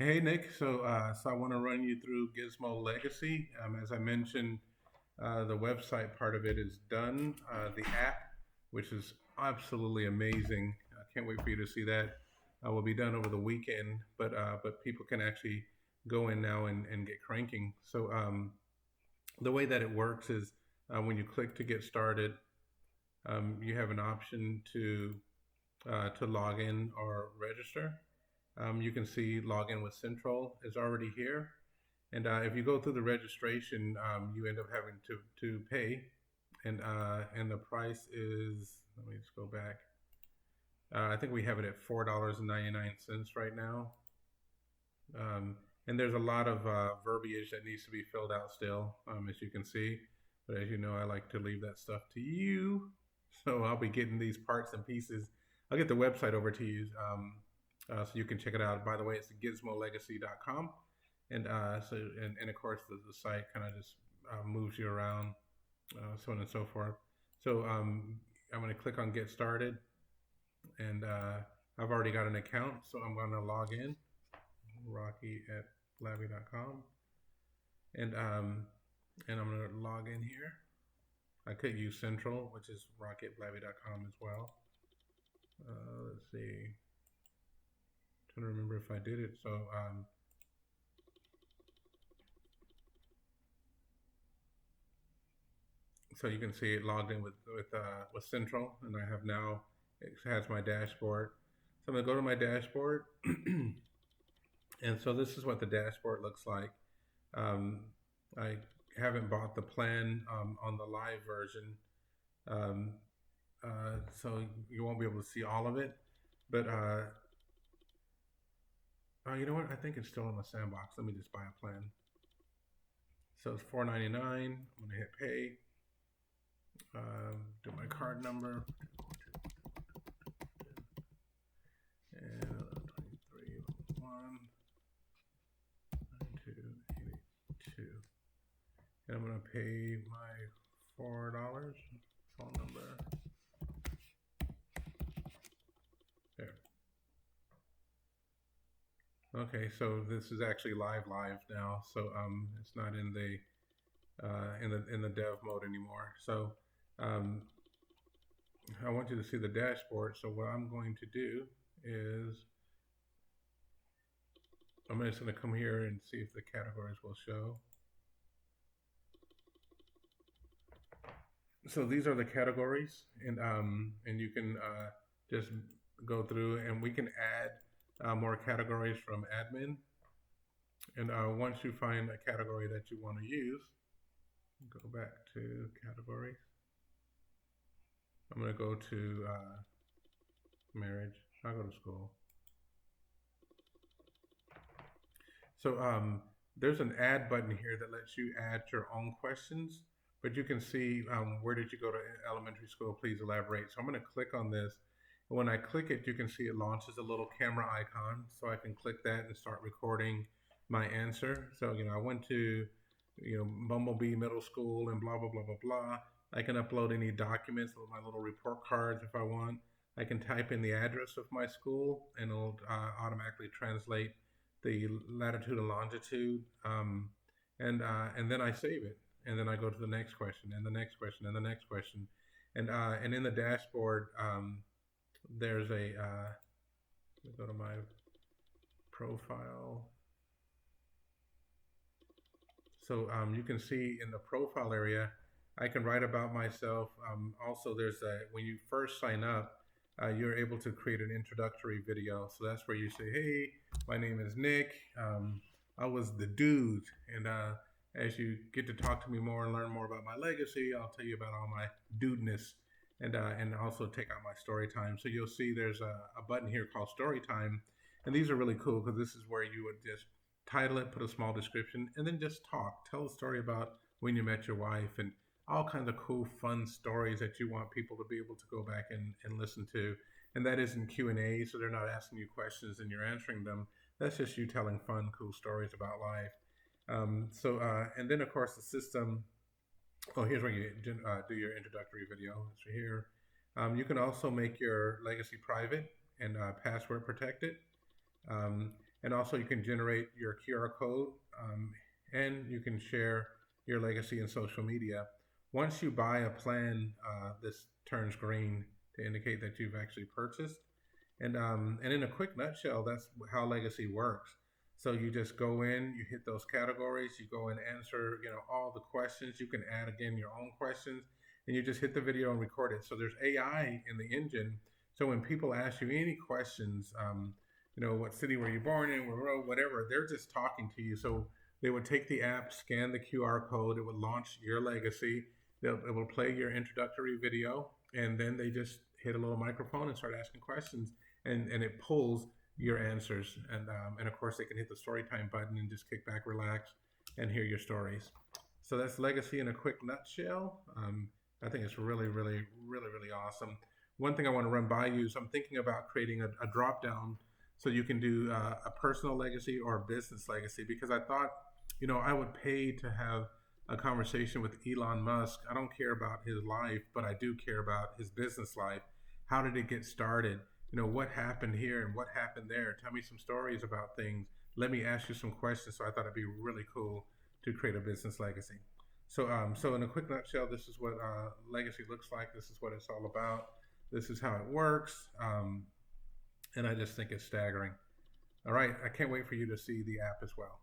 Hey Nick, so I want to run you through Gizmo Legacy. As I mentioned, the website part of it is done. The app, which is absolutely amazing, I can't wait for you to see that. Will be done over the weekend, but people can actually go in now and get cranking. The way that it works is when you click to get started, you have an option to log in or register. You can see login with Central is already here. And if you go through the registration, you end up having to pay. And the price is, let me just go back. I think we have it at $4.99 right now. And there's a lot of verbiage that needs to be filled out still, as you can see. But as you know, I like to leave that stuff to you. So I'll be getting these parts and pieces. I'll get the website over to you so you can check it out. By the way, it's gizmolegacy.com. And of course, the site kind of just moves you around, so on and so forth. I'm going to click on Get Started. And I've already got an account, so I'm going to log in. Rocky at blabby.com. And and I'm gonna log in here. I could use Central, which is Rocky at blabby.com as well. Let's see. I'm trying to remember if I did it. So you can see it logged in with Central, and I have now it has my dashboard. So I'm gonna go to my dashboard, and so this is what the dashboard looks like. Um, I haven't bought the plan on the live version, um, so you won't be able to see all of it. But oh, you know what? I think it's still in the sandbox. Let me just buy a plan. So it's $4.99. I'm gonna hit pay. Do my card number and 23 1 92 82. And I'm gonna pay my $4. Phone number. There. Okay, so this is actually live now. So it's not in the dev mode anymore. So um, I want you to see the dashboard. So what I'm going to do is I'm just going to come here and see if the categories will show. So these are the categories, and you can just go through, and we can add more categories from admin. And once you find a category that you want to use, go back to categories. I'm going to go to marriage. I'll go to school. So there's an add button here that lets you add your own questions, but you can see where did you go to elementary school? Please elaborate. So I'm going to click on this. And when I click it, you can see it launches a little camera icon. So I can click that and start recording my answer. So, I went to, Bumblebee Middle School and blah, blah, blah, blah, blah. I can upload any documents with my little report cards if I want. I can type in the address of my school and it'll automatically translate the latitude and longitude, and then I save it, and then I go to the next question, and the next question, and the next question, and in the dashboard, there's a go to my profile. So you can see in the profile area, I can write about myself. Also, there's when you first sign up, you're able to create an introductory video. So that's where you say, "Hey, my name is Nick. I was the dude." And as you get to talk to me more and learn more about my legacy, I'll tell you about all my dudeness and also take out my story time. So you'll see there's a button here called story time. And these are really cool because this is where you would just title it, put a small description, and then just talk. Tell a story about when you met your wife and all kinds of cool, fun stories that you want people to be able to go back and listen to. And that isn't Q&A, so they're not asking you questions and you're answering them. That's just you telling fun, cool stories about life. And then of course the system. Oh, here's where you do your introductory video. It's right here. You can also make your legacy private and password protected. And also you can generate your QR code, and you can share your legacy in social media. Once you buy a plan, this turns green to indicate that you've actually purchased. And in a quick nutshell, that's how legacy works. So you just go in, you hit those categories, you go and answer, all the questions. You can add again your own questions, and you just hit the video and record it. So there's AI in the engine. So when people ask you any questions, what city were you born in, whatever, they're just talking to you. So they would take the app, scan the QR code, it would launch your legacy, it will play your introductory video, and then they just hit a little microphone and start asking questions, and it pulls your answers. And of course, they can hit the story time button and just kick back, relax, and hear your stories. So that's legacy in a quick nutshell. I think it's really, really, really, really awesome. One thing I want to run by you is I'm thinking about creating a drop down so you can do a personal legacy or a business legacy, because I thought, I would pay to have a conversation with Elon Musk. I don't care about his life, but I do care about his business life. How did it get started? What happened here and what happened there? Tell me some stories about things. Let me ask you some questions. So I thought it'd be really cool to create a business legacy. So in a quick nutshell, this is what legacy looks like. This is what it's all about. This is how it works. And I just think it's staggering. All right, I can't wait for you to see the app as well.